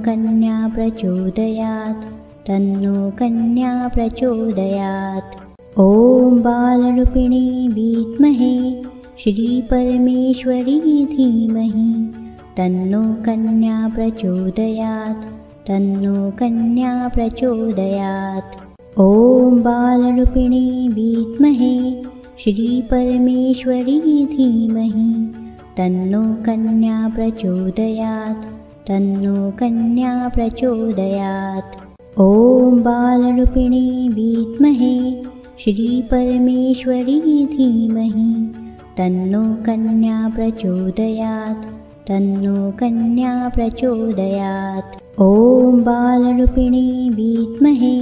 कन्या प्रचोदयात् तन्नो कन्या प्रचोदयात्। ॐ बालरूपिणी विद्महे श्रीपरमेश्वरी धीमहि तन्नो कन्या प्रचोदयात् तन्नो कन्या प्रचोदयात्। ॐ बालरूपिणी विद्महे श्रीपरमेश्वरी धीमहि तन्नो कन्या प्रचोदयात् तन्नो कन्या प्रचोदयात्। ॐ बालरूपिणी विद्महे श्रीपरमेश्वरी धीमहि तन्नो कन्या प्रचोदयात् तन्नो कन्या प्रचोदयात्। ॐ बालरूपिणी विद्महे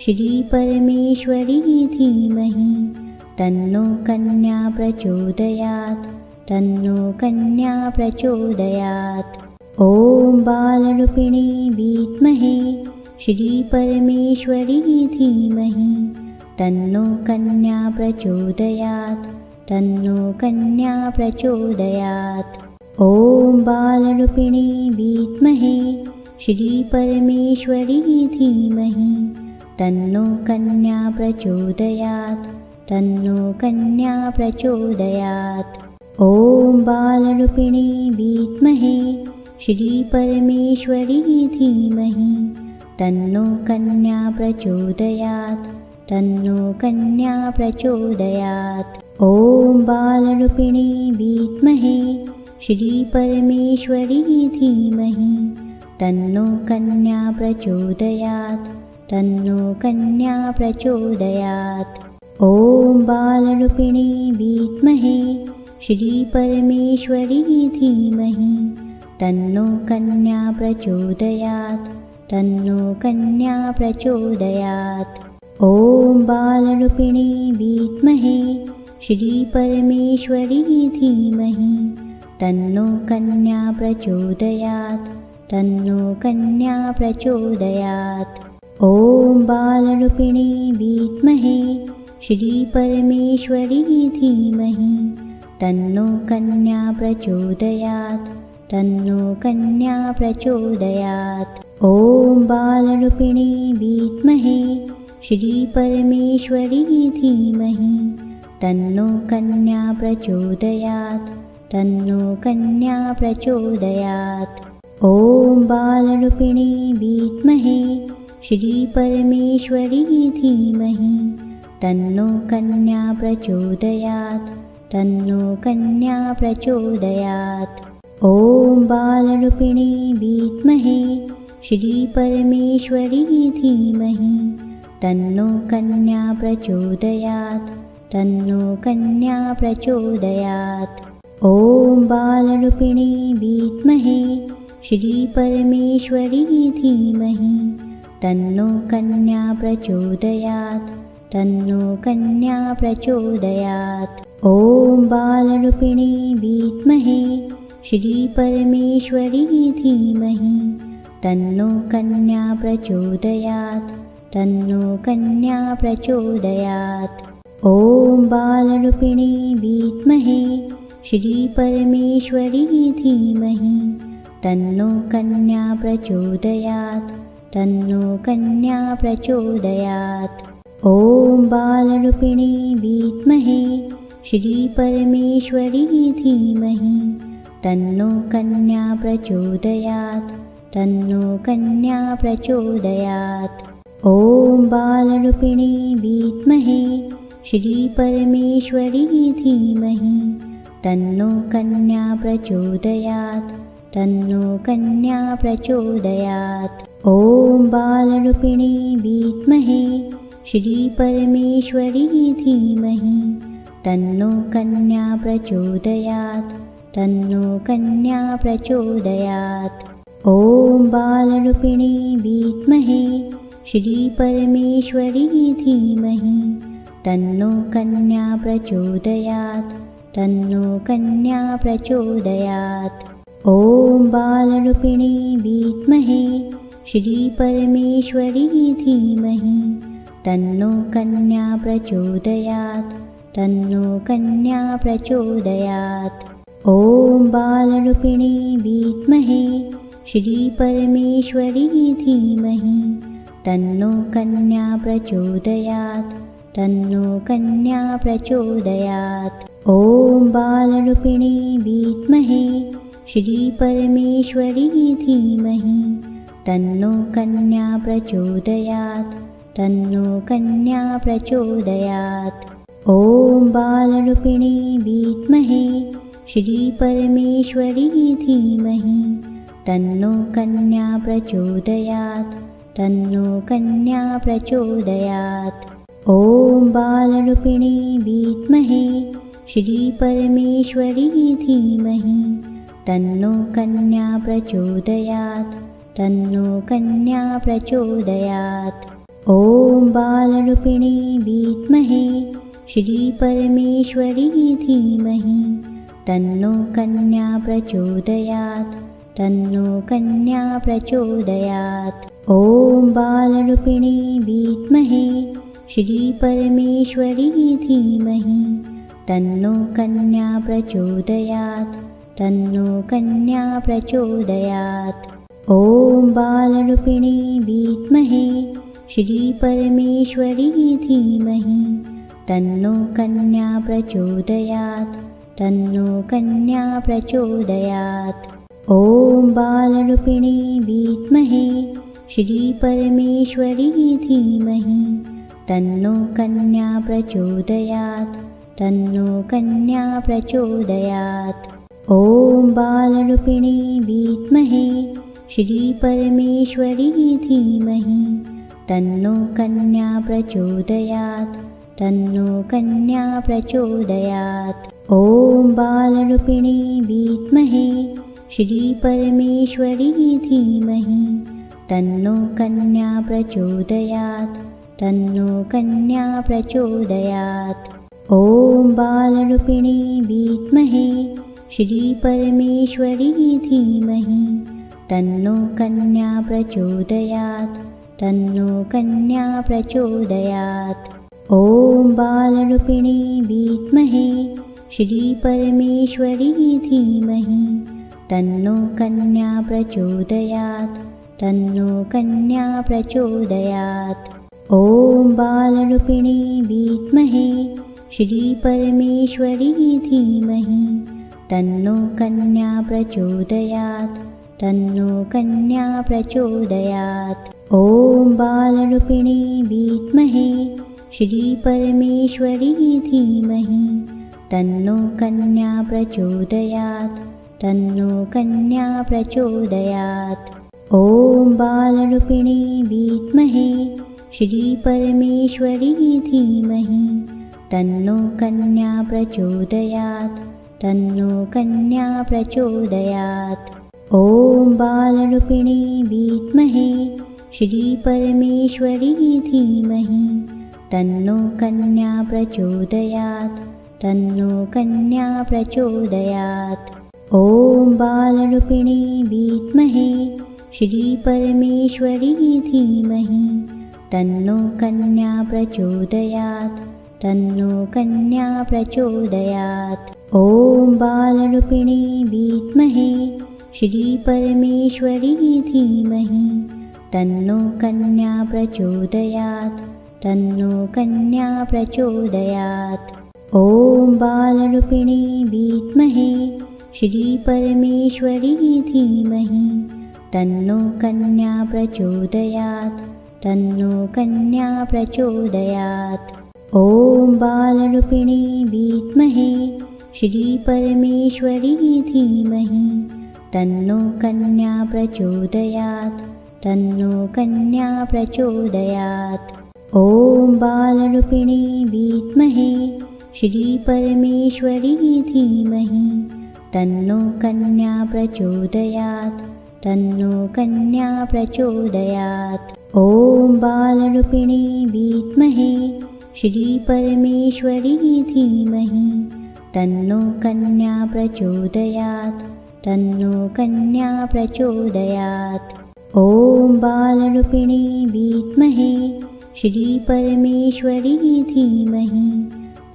श्रीपरमेश्वरी धीमहि तन्नो कन्या प्रचोदयात् तन्नो कन्या प्रचोदयात्। ॐ बालरूपिणी विद्महे श्रीपरमेश्वरी धीमहि तन्नो कन्या प्रचोदयात् तन्नो कन्या प्रचोदयात्। ॐ बालरूपिणी विद्महे श्रीपरमेश्वरी धीमहि तन्नो कन्या प्रचोदयात् तन्नो कन्या प्रचोदयात्। ॐ बालरूपिणी विद्महे श्रीपरमेश्वरी धीमहि तन्नो कन्या प्रचोदयात् तन्नो कन्या प्रचोदयात्। ॐ बालरूपिणी विद्महे श्रीपरमेश्वरी धीमहि तन्नो कन्या प्रचोदयात् तन्नो कन्या प्रचोदयात्। ॐ बालरूपिणी विद्महे श्रीपरमेश्वरी धीमहि तन्नो कन्या प्रचोदयात् तन्नो कन्या प्रचोदयात्। ॐ बालरूपिणी विद्महे श्रीपरमेश्वरी धीमहि तन्नो कन्या प्रचोदयात् तन्नो कन्या प्रचोदयात्। ॐ बालरूपिणी विद्महे श्रीपरमेश्वरी धीमहि तन्नो कन्या प्रचोदयात् तन्नो कन्या प्रचोदयात्। ॐ बालरूपिणी विद्महे श्रीपरमेश्वरी धीमहि तन्नो कन्या प्रचोदयात् तन्नो कन्या प्रचोदयात्। ॐ बालरूपिणी विद्महे श्रीपरमेश्वरी धीमहि तन्नो कन्या प्रचोदयात् तन्नो कन्या प्रचोदयात्। ॐ बालरूपिणी विद्महे श्रीपरमेश्वरी धीमहि तन्नो कन्या प्रचोदयात् तन्नो कन्या प्रचोदयात्। ॐ बालरूपिणी विद्महे श्रीपरमेश्वरी धीमहि तन्नो कन्या प्रचोदयात् तन्नो कन्या प्रचोदयात्। ॐ बालरूपिणी विद्महे श्रीपरमेश्वरी धीमहि तन्नो कन्या प्रचोदयात् तन्नो कन्या प्रचोदयात्। ॐ बालरूपिणी विद्महे श्रीपरमेश्वरी धीमहि तन्नो कन्या प्रचोदयात् तन्नो कन्या प्रचोदयात्। ॐ बालरूपिणी विद्महे श्रीपरमेश्वरी धीमहि तन्नो कन्या प्रचोदयात् तन्नो कन्या प्रचोदयात्। ॐ बालरूपिणी विद्महे श्रीपरमेश्वरी धीमहि तन्नो कन्या प्रचोदयात् तन्नो कन्या प्रचोदयात्। ॐ बालरूपिणी विद्महे श्रीपरमेश्वरी धीमहि तन्नो कन्या प्रचोदयात् तन्नो कन्या प्रचोदयात्। ॐ बालरूपिणी विद्महे श्रीपरमेश्वरी धीमहि तन्नो कन्या प्रचोदयात् तन्नो कन्या प्रचोदयात्। ॐ बालरूपिणी विद्महे श्रीपरमेश्वरी धीमहि तन्नो कन्या प्रचोदयात् तन्नो कन्या प्रचोदयात्। ॐ बालरूपिणी विद्महे श्रीपरमेश्वरी धीमहि तन्नो कन्या प्रचोदयात् तन्नो कन्या प्रचोदयात्। ॐ बालरूपिणी विद्महे श्रीपरमेश्वरी धीमहि तन्नो कन्या प्रचोदयात् तन्नो कन्या प्रचोदयात्। ॐ बालरूपिणी विद्महे श्रीपरमेश्वरी धीमहि तन्नो कन्या प्रचोदयात् तन्नो कन्या प्रचोदयात्। ॐ बालरूपिणी विद्महे श्रीपरमेश्वरी धीमहि तन्नो कन्या प्रचोदयात् तन्नो कन्या प्रचोदयात्। ॐ बालरूपिणी विद्महे श्रीपरमेश्वरी धीमहि तन्नो कन्या प्रचोदयात् तन्नो कन्या प्रचोदयात्। ॐ बालरूपिणी विद्महे श्रीपरमेश्वरी धीमहि तन्नो कन्या प्रचोदयात् तन्नो कन्या प्रचोदयात्। ॐ बालरूपिणी विद्महे श्रीपरमेश्वरी धीमहि तन्नो कन्या प्रचोदयात् तन्नो कन्या प्रचोदयात्। ॐ बालरूपिणी विद्महे श्रीपरमेश्वरी धीमहि तन्नो कन्या प्रचोदयात् तन्नो कन्या प्रचोदयात्। ॐ बालरूपिणी विद्महे श्रीपरमेश्वरी धीमहि तन्नो कन्या प्रचोदयात् तन्नो कन्या प्रचोदयात्। ॐ बालरूपिणी विद्महे श्रीपरमेश्वरी धीमहि तन्नो कन्या प्रचोदयात् तन्नो कन्या प्रचोदयात्। ॐ बालरूपिणी विद्महे श्रीपरमेश्वरी धीमहि तन्नो कन्या प्रचोदयात् तन्नो कन्या प्रचोदयात्। ॐ बालरूपिणी विद्महे श्रीपरमेश्वरी धीमहि तन्नो कन्या प्रचोदयात् तन्नो कन्या प्रचोदयात्। ॐ बालरूपिणी विद्महे श्रीपरमेश्वरी धीमहि तन्नो कन्या प्रचोदयात् तन्नो कन्या प्रचोदयात्। ॐ बालरूपिणी विद्महे श्रीपरमेश्वरी धीमहि तन्नो कन्या प्रचोदयात् तन्नो कन्या प्रचोदयात्। ॐ बालरूपिणी विद्महे श्रीपरमेश्वरी धीमहि तन्नो कन्या प्रचोदयात् तन्नो कन्या प्रचोदयात्। ॐ बालरूपिणी विद्महे श्रीपरमेश्वरी धीमहि तन्नो कन्या प्रचोदयात् तन्नो कन्या प्रचोदयात्। ॐ बालरूपिणी विद्महे श्रीपरमेश्वरी धीमहि तन्नो कन्या प्रचोदयात् तन्नो कन्या प्रचोदयात्। ॐ बालरूपिणी विद्महे श्रीपरमेश्वरी धीमहि तन्नो कन्या प्रचोदयात् तन्नो कन्या प्रचोदयात्। ॐ बालरूपिणी विद्महे श्रीपरमेश्वरी धीमहि तन्नो कन्या प्रचोदयात् तन्नो कन्या प्रचोदयात्। ॐ बालरूपिणी विद्महे श्रीपरमेश्वरी धीमहि तन्नो कन्या प्रचोदयात् तन्नो कन्या प्रचोदयात्। ॐ बालरूपिणी विद्महे श्रीपरमेश्वरी धीमहि तन्नो कन्या प्रचोदयात् तन्नो कन्या प्रचोदयात्। ॐ बालरूपिणी विद्महे श्रीपरमेश्वरी धीमहि तन्नो कन्या प्रचोदयात् तन्नो कन्या प्रचोदयात्। ॐ बालरूपिणी विद्महे श्रीपरमेश्वरी धीमहि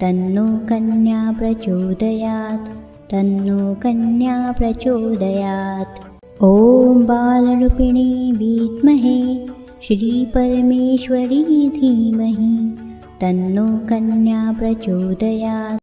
तन्नो कन्या प्रचोदयात् तन्नो कन्या प्रचोदयात्। ॐ बालरूपिणी विद्महे श्रीपरमेश्वरी धीमहि तन्नो कन्या प्रचोदयात्।